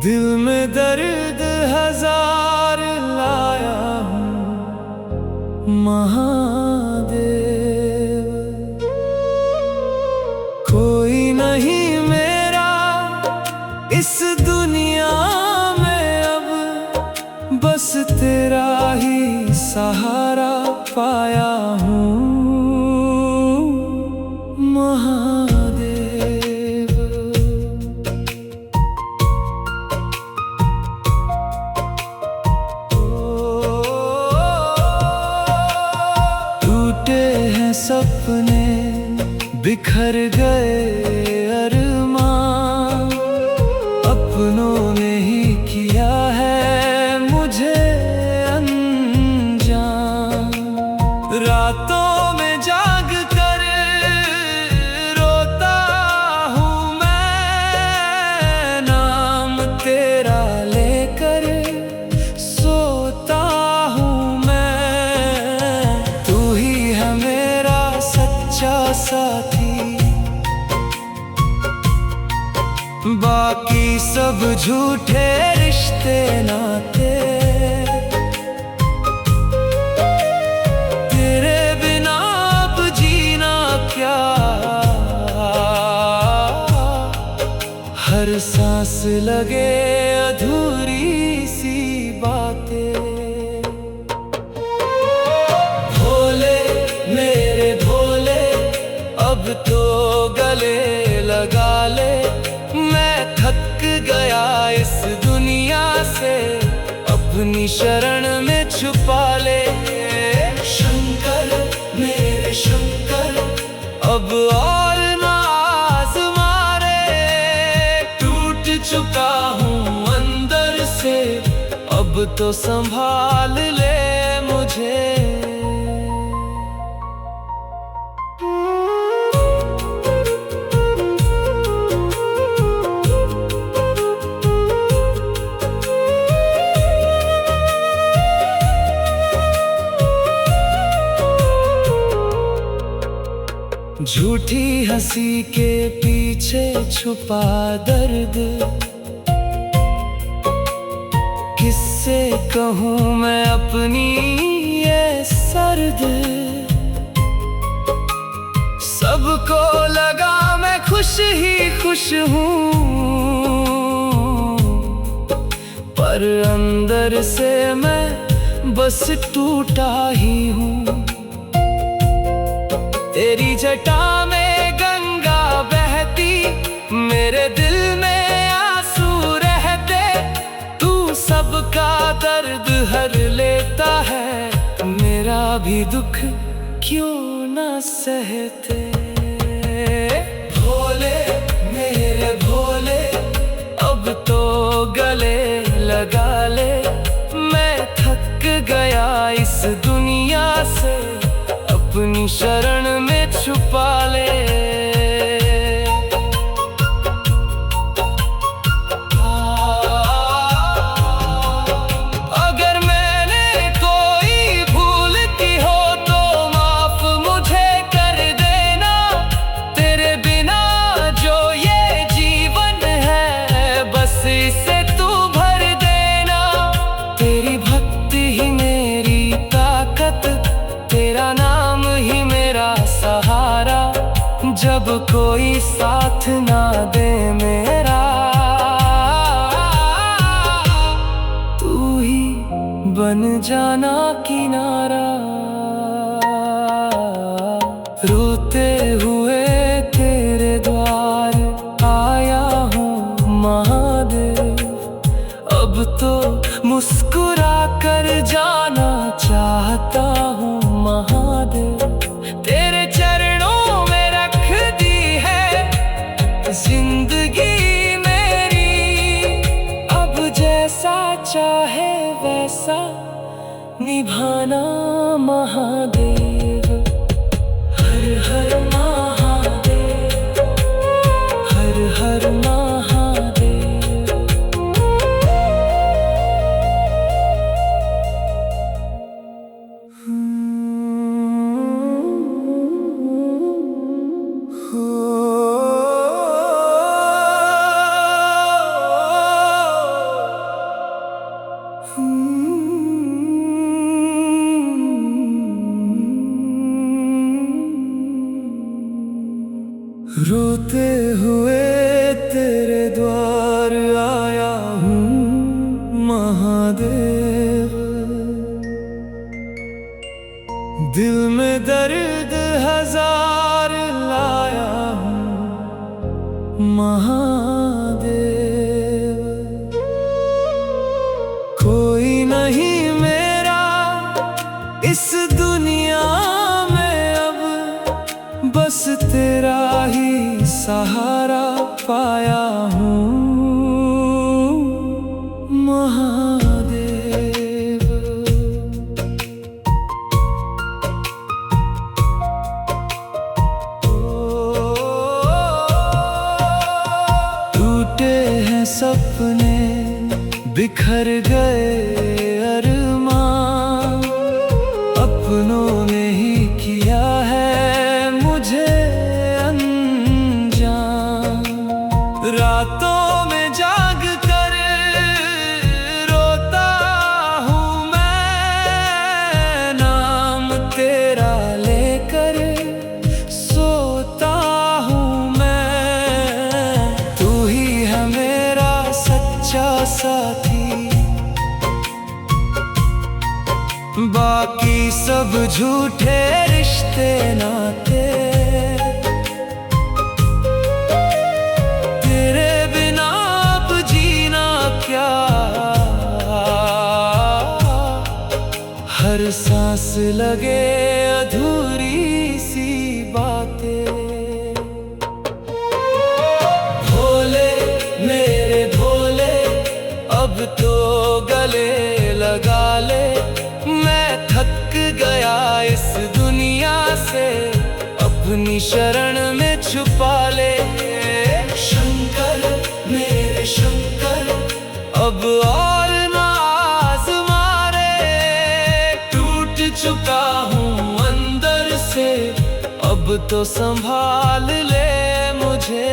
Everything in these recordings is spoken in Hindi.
दिल में दर्द हजार लाया हूँ महादेव। कोई नहीं मेरा इस दुनिया में अब, बस तेरा ही सहारा पाया हूँ महादेव। टूटे हैं सपने, बिखर गए अरमान, अपनों ने ही किया है मुझे अनजान। रातों में जाग कर रोता हूँ मैं, नाम तेरा लेकर सोता हूँ मैं। तू ही है मेरा सच्चा साथी, बाकी सब झूठे रिश्ते नाते। तेरे बिना अब जीना क्या, हर सांस लगे अधूरी सी बातें। भोले मेरे भोले, अब तो गले लगा ले। मैं थक गया इस दुनिया से, अपनी शरण में छुपा ले। शंकर मेरे शंकर, अब और ना आज़मा रे। टूट चुका हूँ अंदर से, अब तो संभाल ले मुझे। झूठी हंसी के पीछे छुपा दर्द, किससे कहूँ मैं अपनी ये सर्द। सबको लगा मैं खुश ही खुश हूँ, पर अंदर से मैं बस टूटा ही हूँ। तेरी जटा में गंगा बहती, मेरे दिल में आंसू रहते। तू सबका दर्द हर लेता है, मेरा भी दुख क्यों न सहते। भोले मेरे भोले, अब तो गले लगा ले। मैं थक गया इस दुनिया से, अपनी शरण में छुपा ले। अगर मैंने कोई भूल की हो तो माफ मुझे कर देना। तेरे बिना जो ये जीवन है, बस इसे तू भर देना। तेरी भक्ति ही मेरी ताकत, तेरा नाम ही मेरा सहारा। जब कोई साथ ना दे मेरा, तू ही बन जाना किनारा। रोते हुए तेरे द्वार आया हूँ महादेव। अब तो मुस्कुरा कर जाना चाहता हूँ महादेव। तेरे चरणों में रख दी है जिंदगी मेरी, अब जैसा चाहे वैसा निभाना महादेव। हर हर महादेव, हर हर महादेव। तेरा ही सहारा पाया हूँ महादेव। टूटे हैं सपने, बिखर गए अरमां, अपनों ने ही किया है मुझे अनजान। रातों में जाग कर रोता हूँ मैं, नाम तेरा लेकर सोता हूँ मैं। तू ही है मेरा सच्चा साथी, बाकी सब झूठे रिश्ते नाते। तेरे बिना अब जीना क्या, हर सांस लगे अधूरी सी बातें। भोले मेरे भोले, अब तो गले लगा ले। मैं थक गया इस दुनिया से, अपनी शरण में छुपा ले। शंकर मेरे शंकर, अब और ना आज़मा रे। टूट चुका हूँ अंदर से, अब तो संभाल ले मुझे।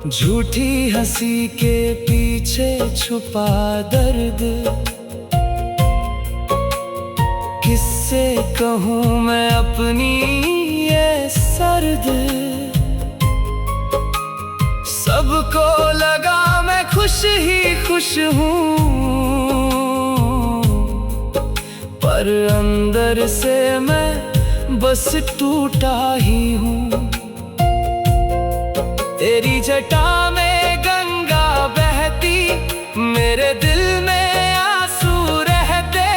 झूठी हंसी के पीछे छुपा दर्द, किससे कहूँ मैं अपनी ये सर्द। सबको लगा मैं खुश ही खुश हूँ, पर अंदर से मैं बस टूटा ही हूँ। तेरी जटा में गंगा बहती, मेरे दिल में आंसू रहते।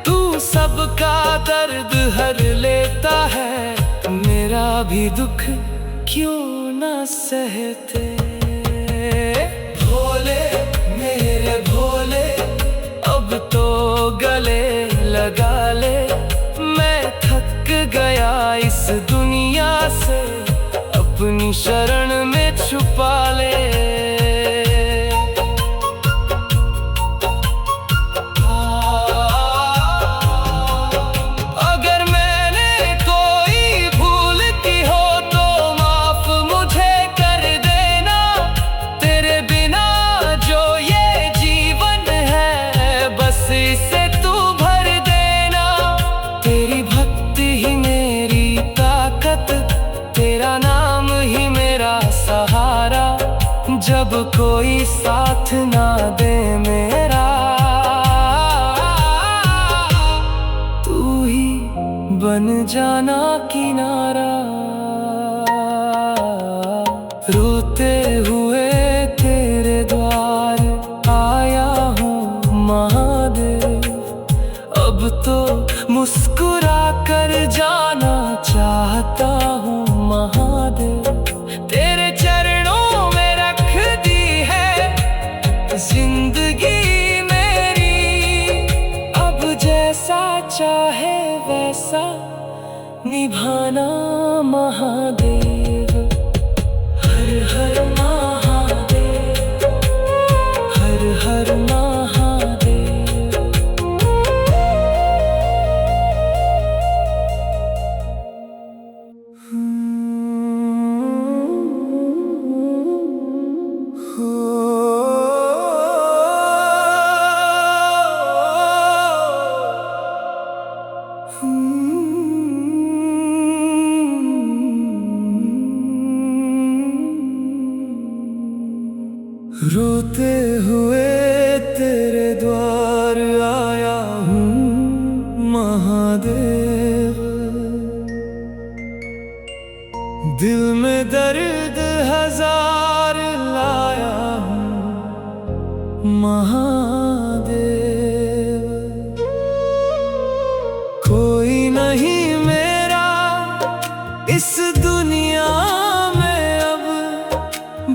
तू सबका दर्द हर लेता है, मेरा भी दुख क्यों ना सहते। भोले मेरे भोले, अब तो गले लगा ले। मैं थक गया इस दुनिया से, अपनी शरण में छुपा ले। अगर मैंने कोई भूल की हो तो माफ मुझे कर देना। तेरे बिना जो ये जीवन है, बस इसे तू भर देना। तेरी भक्ति ही मेरी ताकत, तेरा नाम ही मेरा सहारा। जब कोई साथ ना दे मेरा, तू ही बन जाना किनारा। रोते हुए तेरे द्वार आया हूँ महादेव, अब तो मुस्कुरा कर जाना चाहता हूँ महादेव। तेरे चरणों में रख दी है जिंदगी मेरी, अब जैसा चाहे वैसा निभाना महादेव। हर हर महादेव, हर हर महादेव। रोते हुए तेरे द्वार आया हूँ महादेव। दिल में दर्द हजार लाया हूँ महादेव। कोई नहीं मेरा इस दुनिया में अब,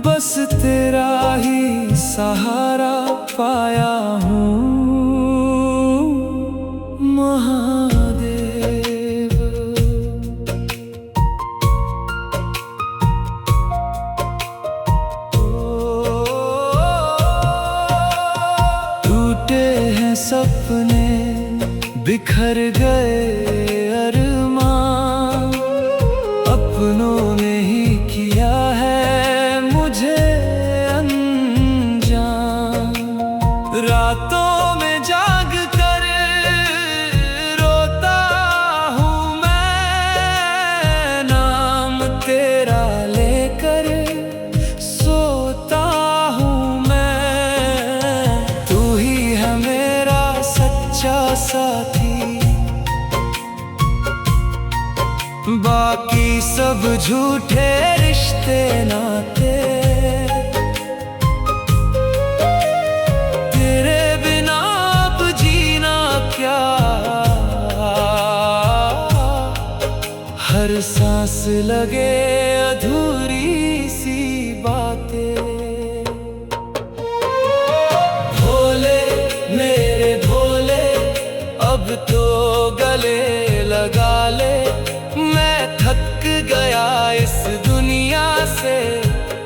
बस तेरा ही सहारा पाया हूँ महादेव। टूटे हैं सपने, बिखर गए अरमान, अपनों ने ही किया है मुझे अनजान। रातों में जाग कर रोता हूँ मैं, नाम तेरा लेकर सोता हूँ मैं। तू ही है मेरा सच्चा साथी, बाकी सब झूठे रिश्ते नाते। तेरे बिना अब जीना क्या, हर सांस लगे अधूरी सी बातें। भोले मेरे भोले, अब तो गले लगा ले। मैं थक गया इस दुनिया से,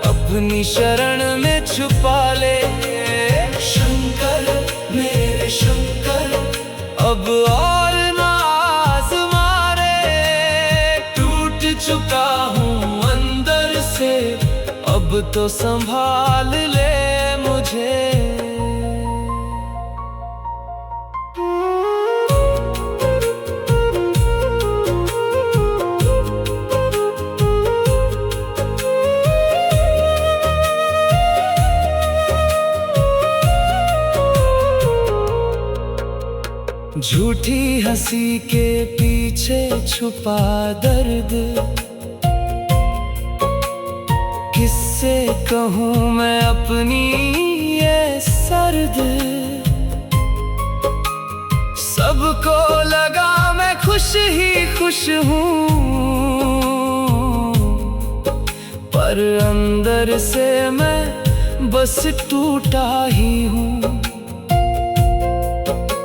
अपनी शरण में छुपा ले। शंकर मेरे शंकर, अब और ना आज़मा रे। टूट चुका हूँ अंदर से, अब तो संभाल ले मुझे। झूठी हंसी के पीछे छुपा दर्द, किससे कहूँ मैं अपनी ये सर्द। सबको लगा मैं खुश ही खुश हूँ, पर अंदर से मैं बस टूटा ही हूँ।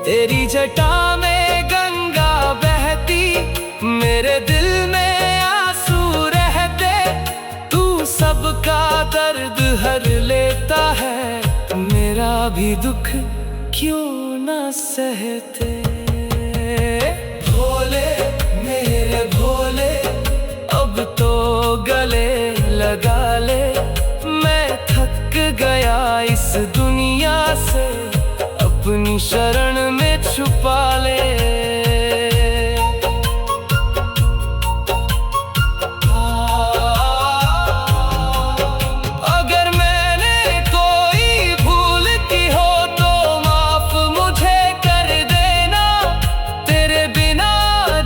तेरी जटा में गंगा बहती, मेरे दिल में आंसू रहते। तू सबका दर्द हर लेता है, मेरा भी दुख क्यों ना सहते। भोले मेरे भोले, अब तो गले लगा ले। मैं थक गया इस दुनिया से, अपनी शरण में छुपा ले। अगर मैंने कोई भूल की हो तो माफ मुझे कर देना। तेरे बिना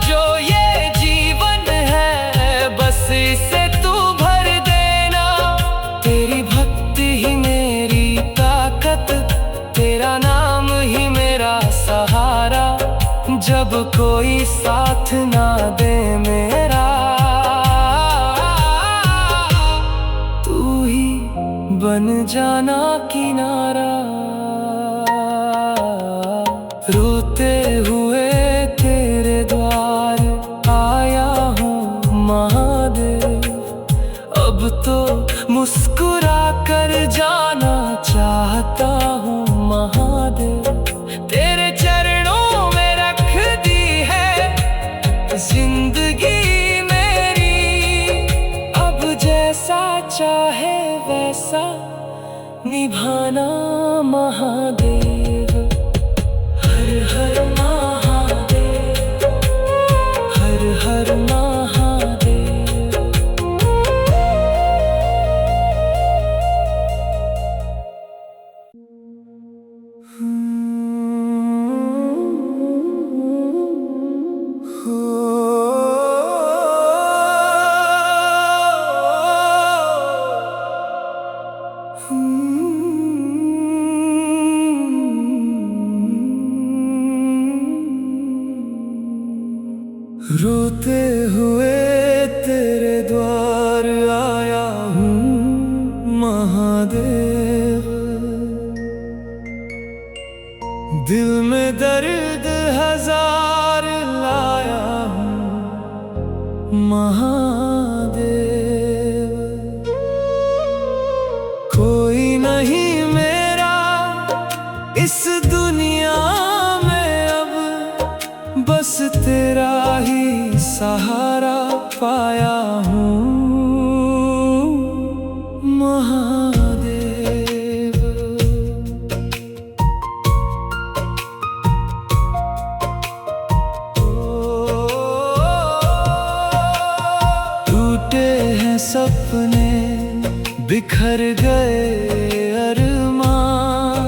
जो ये जीवन है, बस इसे तू भर देना। तेरी भक्ति ही मेरी ताकत, तेरा नाम ही मेरा सहारा। जब कोई साथ ना दे मेरा, तू ही बन जाना किनारा। रोते हुए तेरे द्वार आया हूँ महादेव, अब तो मुस्कुरा कर जाना चाहता हूँ महादेव। तेरे चरणों में रख दी है जिंदगी मेरी, अब जैसा चाहे वैसा निभाना महादेव। हर हर महादेव, हर हर महादेव। महादेव। दिल में दर्द हजार लाया हूँ महादेव। कोई नहीं मेरा इस दुनिया में अब, बस तेरा ही सहारा पाया हूँ महादेव। टूटे हैं सपने, बिखर गए अरमां,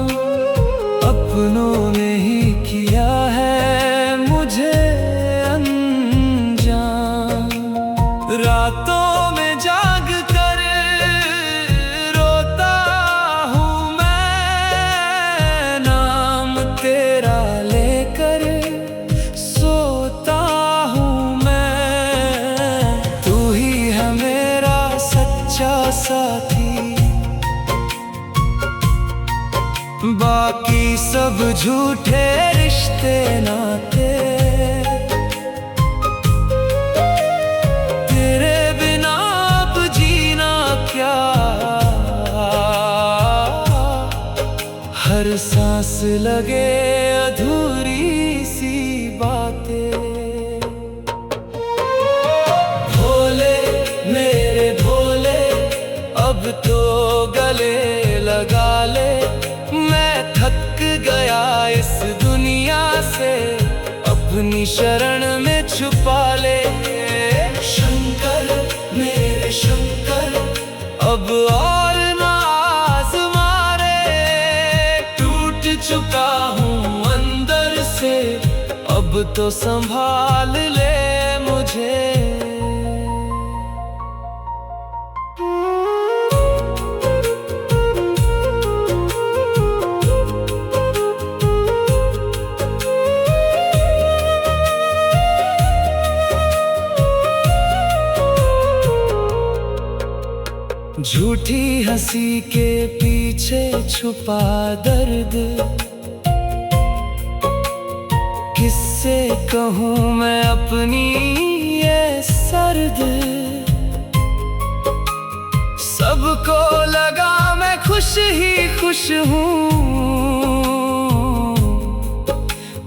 अपनों ने ही किया है मुझे अनजान। रातों में जाग कर रोता हूँ मैं, नाम तेरा लेकर सोता हूँ मैं। तू ही है मेरा सच्चा साथी, बाकी सब झूठे रिश्ते नाते। तेरे बिना अब जीना क्या, हर सांस लगे अधूरी सी बातें। भोले मेरे भोले, अब तो गले लगा ले। मैं थक गया इस दुनिया से, अपनी शरण में छुपा ले। शंकर मेरे शंकर, अब और ना आज़मा रे। टूट चुका हूँ अंदर से, अब तो संभाल ले मुझे। झूठी हंसी के पीछे छुपा दर्द, किससे कहूँ मैं अपनी ये सर्द। सबको लगा मैं खुश ही खुश हूँ,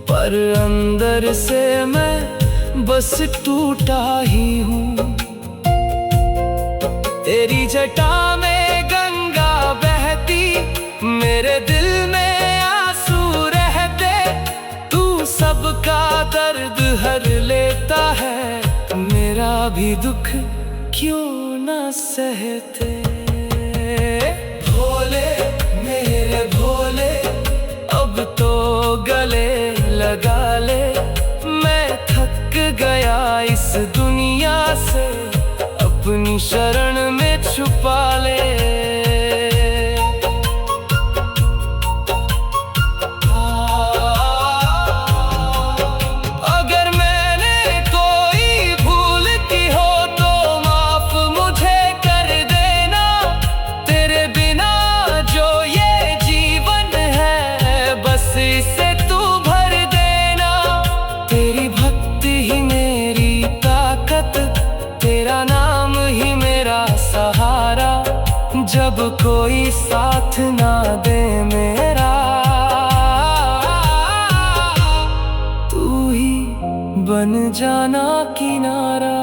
पर अंदर से मैं बस टूटा ही हूँ। तेरी जटा में गंगा बहती, मेरे दिल में आंसू रहते। तू सबका दर्द हर लेता है, मेरा भी दुख क्यों ना सहते। भोले मेरे भोले, अब तो गले लगा ले। मैं थक गया इस दुनिया से, अपनी शरण में छुपा ले। अगर मैंने कोई भूल की हो तो माफ मुझे कर देना। तेरे बिना जो ये जीवन है, बस इसे तू भर देना। तेरी भक्ति ही मेरी ताकत, तेरा नाम ही मेरा सहारा। जब कोई साथ ना दे मेरा, तू ही बन जाना किनारा।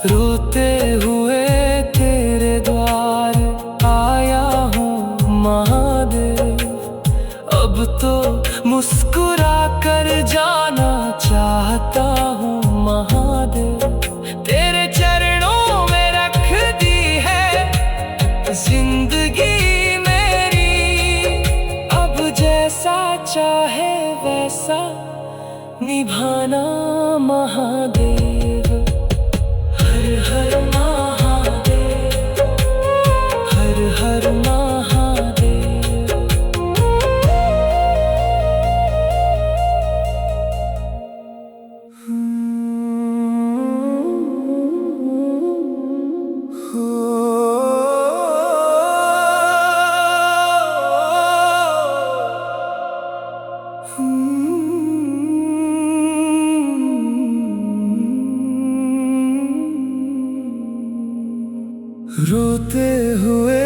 रोते हुए तेरे द्वार आया हूँ महादेव। अब तो मुस्कुरा कर जाना चाहता हूँ महादेव। तेरे चरणों में रख दी है जिंदगी मेरी, अब जैसा चाहे वैसा निभाना महादेव। हर हर महादेव, हर हर महादेव। रोते हुए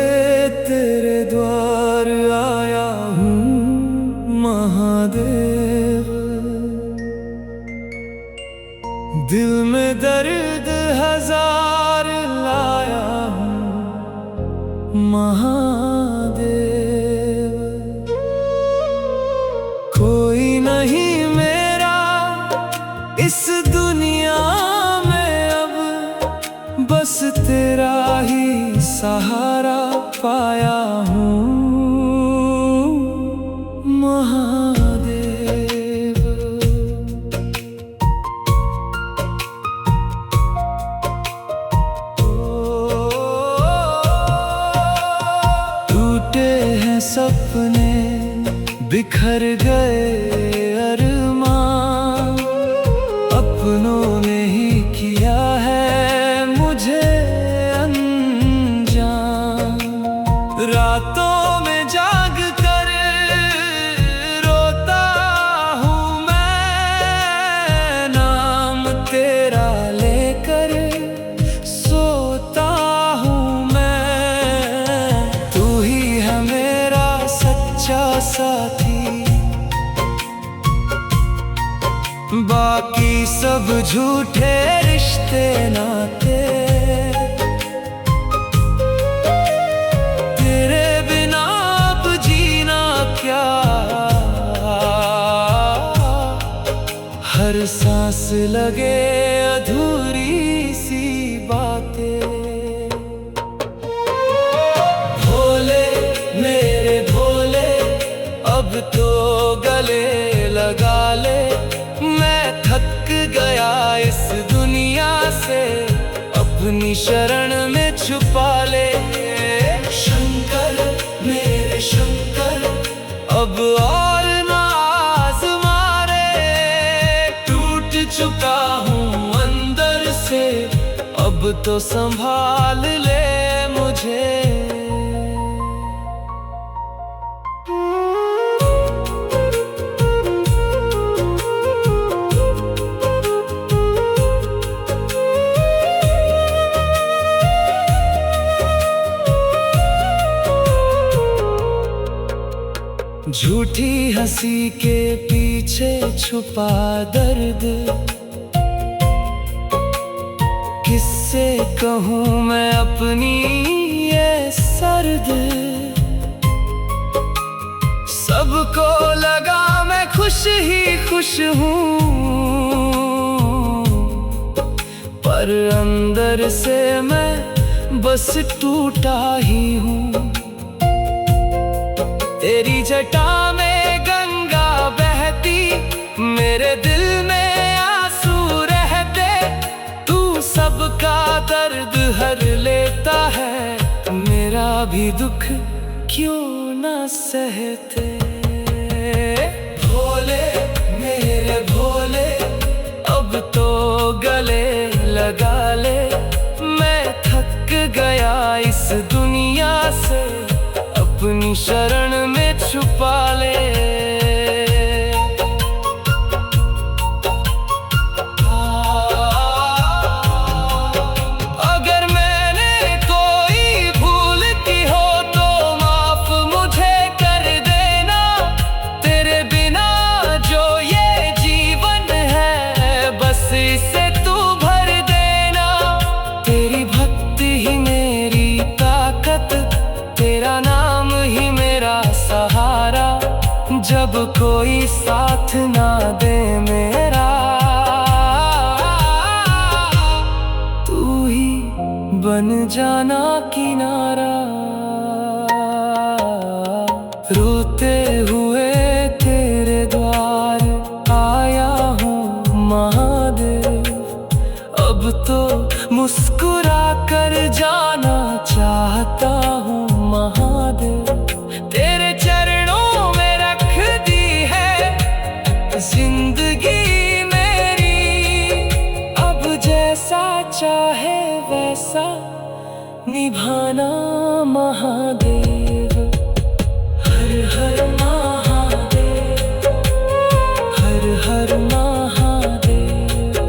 तेरे द्वार आया हूँ महादेव। दिल में दर्द हजार लाया हूँ महादेव। कोई नहीं मेरा इस दुनिया में अब, बस तेरा ही सहारा पाया हूँ महादेव। टूटे हैं सपने, बिखर गए अरमान, अपनों ने ही किया है मुझे अनजान। रातों में जाग कर रोता हूँ मैं, नाम तेरा लेकर सोता हूँ मैं। तू ही है मेरा सच्चा साथी, बाकी सब झूठे रिश्ते नाते। तेरे बिना अब जीना क्या, हर सांस लगे अधूरी सी बातें। भोले मेरे भोले, अब तो गले लगा ले। मैं थक गया इस दुनिया से, अपनी शरण में छुपा ले। शंकर मेरे शंकर, अब और ना आज़मा रे। टूट चुका हूँ अंदर से, अब तो संभाल ले मुझे। झूठी हंसी के पीछे छुपा दर्द, किससे कहूँ मैं अपनी ये सर्द। सबको लगा मैं खुश ही खुश हूँ, पर अंदर से मैं बस टूटा ही हूँ। तेरी जटा में गंगा बहती, मेरे दिल में आंसू रहते। तू सबका दर्द हर लेता है, मेरा भी दुख क्यों न सहते। भोले मेरे भोले, अब तो गले लगा ले। मैं थक गया इस दुनिया से, अपनी शरण में छुपा ले। अगर मैंने कोई भूल की हो तो माफ मुझे कर देना। तेरे बिना जो ये जीवन है, बस इसे तू भर देना। तेरी भक्ति ही मेरी ताकत, तेरा नाम ही मेरा सहारा। जब कोई साथ ना दे मेरा, तू ही बन जाना किनारा। रोते हुए तेरे द्वार आया हूँ महादेव। अब तो मुस्कुरा कर जाना चाहता हूँ महादेव। तेरे चरणों में रख दी है जिंदगी मेरी, अब जैसा चाहे वैसा निभाना महादेव। हर हर महादेव, हर हर महादेव।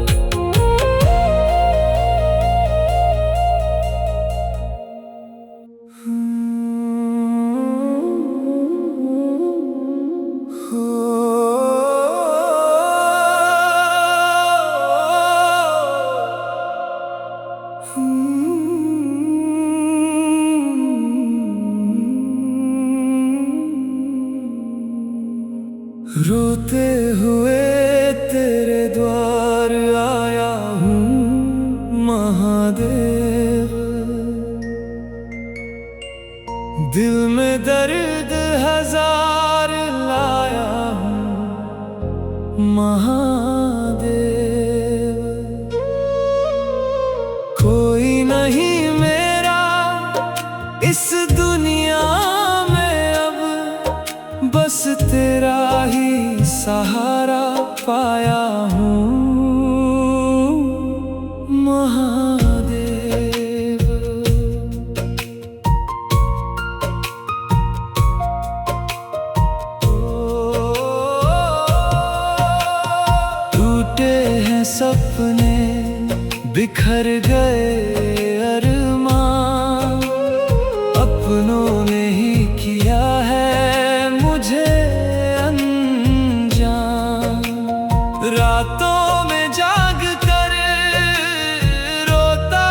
रोते हुए तेरे द्वार आया हूँ महादेव। दिल में दर्द हजार लाया हूँ महादेव। कोई नहीं मेरा इस दुनिया में अब, बस तेरा ही सहारा पाया हूँ महादेव। टूटे हैं सपने, बिखर गए अरमान, अपनों ने ही किया है मुझे अनजान। रातों में जाग कर रोता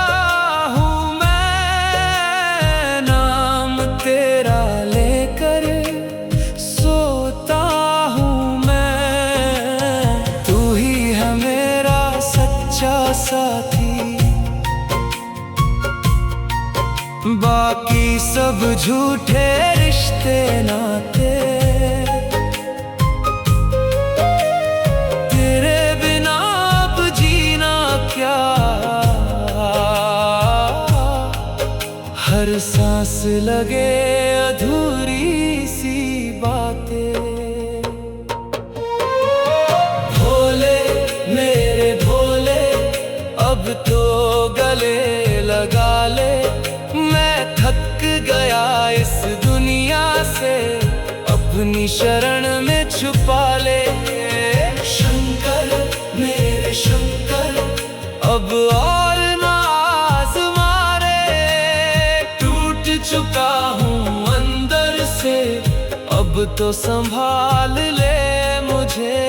हूँ मैं, नाम तेरा लेकर सोता हूँ मैं। तू ही है मेरा सच्चा साथी, बाकी सब झूठे रिश्ते नाते। तेरे बिना अब जीना क्या, हर सांस लगे अधूरी सी बातें। भोले मेरे भोले, अब तो गले लगा ले। मैं थक गया इस दुनिया से, अपनी शरण में छुपा ले। शंकर मेरे शंकर, अब और ना आज़मा रे। टूट चुका हूँ अंदर से, अब तो संभाल ले मुझे।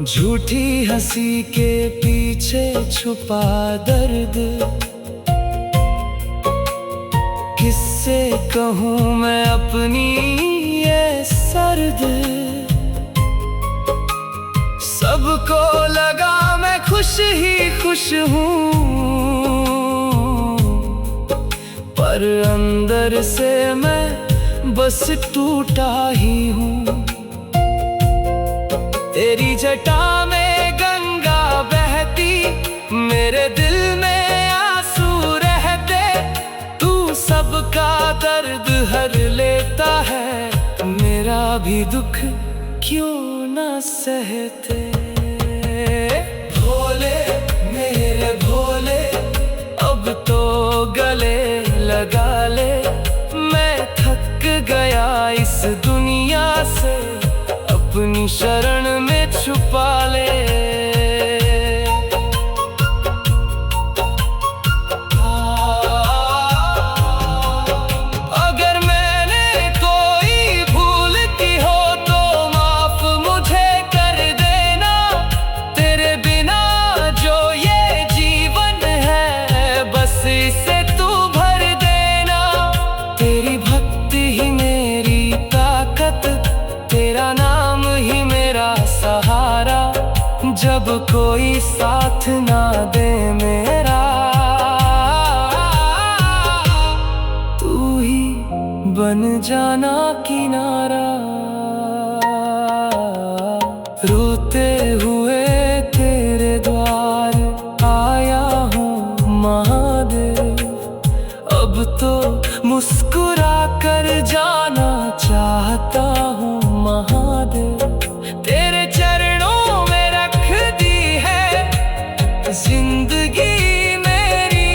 झूठी हंसी के पीछे छुपा दर्द, किससे कहूँ मैं अपनी ये सर्द। सबको लगा मैं खुश ही खुश हूँ, पर अंदर से मैं बस टूटा ही हूँ। तेरी जटा में गंगा बहती, मेरे दिल में आंसू रहते। तू सबका दर्द हर लेता है, मेरा भी दुख क्यों न सहते। भोले मेरे भोले, अब तो गले लगा ले। मैं थक गया इस दुनिया से, अपनी शरण में छुपा ले। अगर मैंने कोई भूल की हो तो माफ मुझे कर देना। तेरे बिना जो ये जीवन है, बस इसे तू भर देना। तेरी भक्ति ही मेरी ताकत, तेरा नाम ही मेरा सहारा। जब कोई साथ ना दे मेरा, तू ही बन जाना किनारा। रोते हुए तेरे द्वार आया हूँ महादेव। अब तो मुस्कुरा कर जाना चाहता हूँ महादेव। तेरे चरणों में रख दी है जिंदगी मेरी,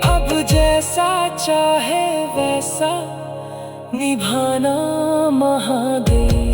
अब जैसा चाहे वैसा निभाना महादेव।